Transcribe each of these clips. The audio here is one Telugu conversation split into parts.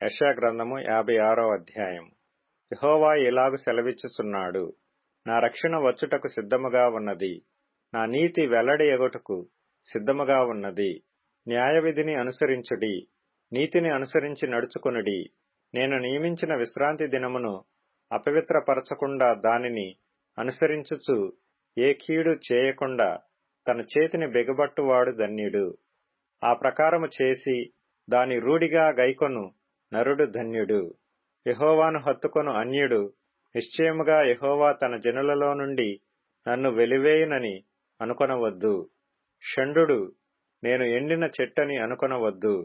యెషయా గ్రంథము 56వ అధ్యాయము. యెహోవా ఇలాగు సెలవిచ్చుచున్నాడు, నా రక్షణ వచ్చుటకు సిద్ధముగా ఉన్నది, నా నీతి వెల్లడి ఎగుటకు సిద్ధముగా ఉన్నది. న్యాయవిధిని అనుసరించుడి, నీతిని అనుసరించి నడుచుకొనుడి. నేను నియమించిన విశ్రాంతి దినమును అపవిత్రపరచకుండా దానిని అనుసరించుచు ఏ కీడు చేయకుండా తన చేతిని బిగబట్టువాడు ధన్యుడు. ఆ ప్రకారము చేసి దాని రూఢిగా గైకొను నరుడు ధన్యుడు. యెహోవాను హత్తుకొను అన్యుడు నిశ్చయముగా యెహోవా తన జనులలో నుండి నన్ను వెలివేయునని అనుకొనవద్దు. షండుడు నేను ఎండిన చెట్టని అనుకొనవద్దు.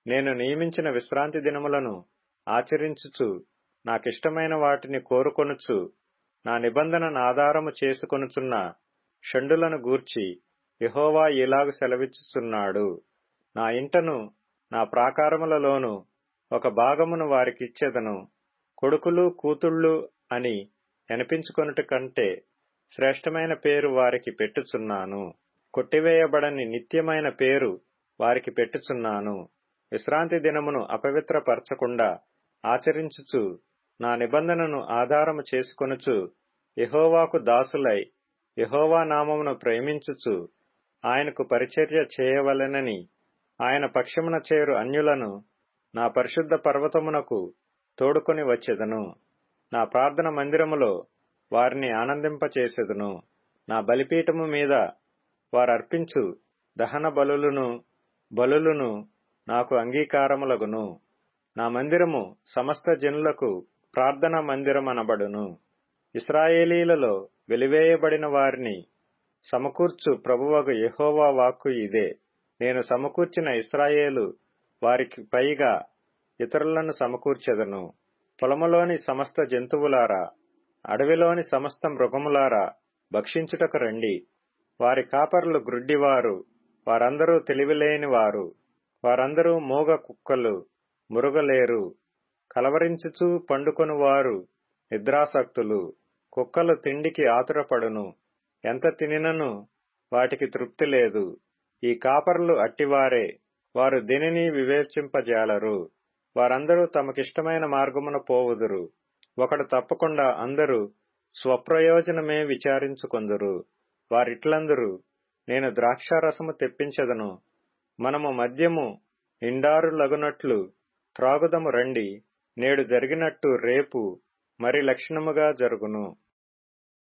నేను నియమించిన విశ్రాంతి దినములను ఆచరించుచు నాకిష్టమైన వాటిని కోరుకొనుచు నా నిబంధనను ఆధారము చేసుకొనుచున్న షండులను గూర్చి యెహోవా ఇలాగు సెలవిచ్చుచున్నాడు, నా ఇంటను నా ప్రాకారములలోను ఒక భాగమును వారికిచ్చెదను. కొడుకులు కూతుళ్ళు అని అనిపించుకొనుట కంటే శ్రేష్టమైన పేరు వారికి పెట్టుచున్నాను. కొట్టివేయబడని నిత్యమైన పేరు వారికి పెట్టుచున్నాను. విశ్రాంతి దినమును అపవిత్రపరచకుండా ఆచరించుచు నా నిబంధనను ఆధారము చేసుకొనుచు యెహోవాకు దాసులై యెహోవా నామమును ప్రేమించుచు ఆయనకు పరిచర్య చేయవలెనని ఆయన పక్షమున చేరు అన్యులను నా పరిశుద్ధ పర్వతమునకు తోడుకొని వచ్చెదను. నా ప్రార్థన మందిరములో వారిని ఆనందింపచేసెదను. నా బలిపీఠము మీద వారర్పించు దహన బలులను నాకు అంగీకారములగును. నా మందిరము సమస్త జనులకు ప్రార్థనా మందిరమనబడును. ఇశ్రాయేలీలలో వెలివేయబడిన వారిని సమకూర్చు ప్రభువగు యెహోవా వాక్కు ఇదే. నేను సమకూర్చిన ఇశ్రాయేలు వారికి పైగా ఇతరులను సమకూర్చెదను. పొలములోని సమస్త జంతువులారా, అడవిలోని సమస్త మృగములారా, భక్షించుటకు రండి. వారి కాపరులు గ్రుడ్డివారు, వారందరూ తెలివిలేనివారు, వారందరూ మూగ కుక్కలు, మురుగలేరు. కలవరించుచూ పండుకొనువారు నిద్రాసక్తులు. కుక్కలు తిండికి ఆతురపడును, ఎంత తినినను వాటికి తృప్తి లేదు. ఈ కాపరులు అట్టివారే, వారు దేనిని వివేచింపజాలరు. వారందరూ తమకిష్టమైన మార్గమున పోవుదురు. ఒకడు తప్పకుండా అందరూ స్వప్రయోజనమే విచారించుకొందురు. వారిట్లందురు, నేను ద్రాక్షారసము తెప్పించెదను, మనము మద్యము నిండారులగునట్లు త్రాగుదము రండి. నేడు జరిగినట్టు రేపు మరి లక్షణముగా జరుగును.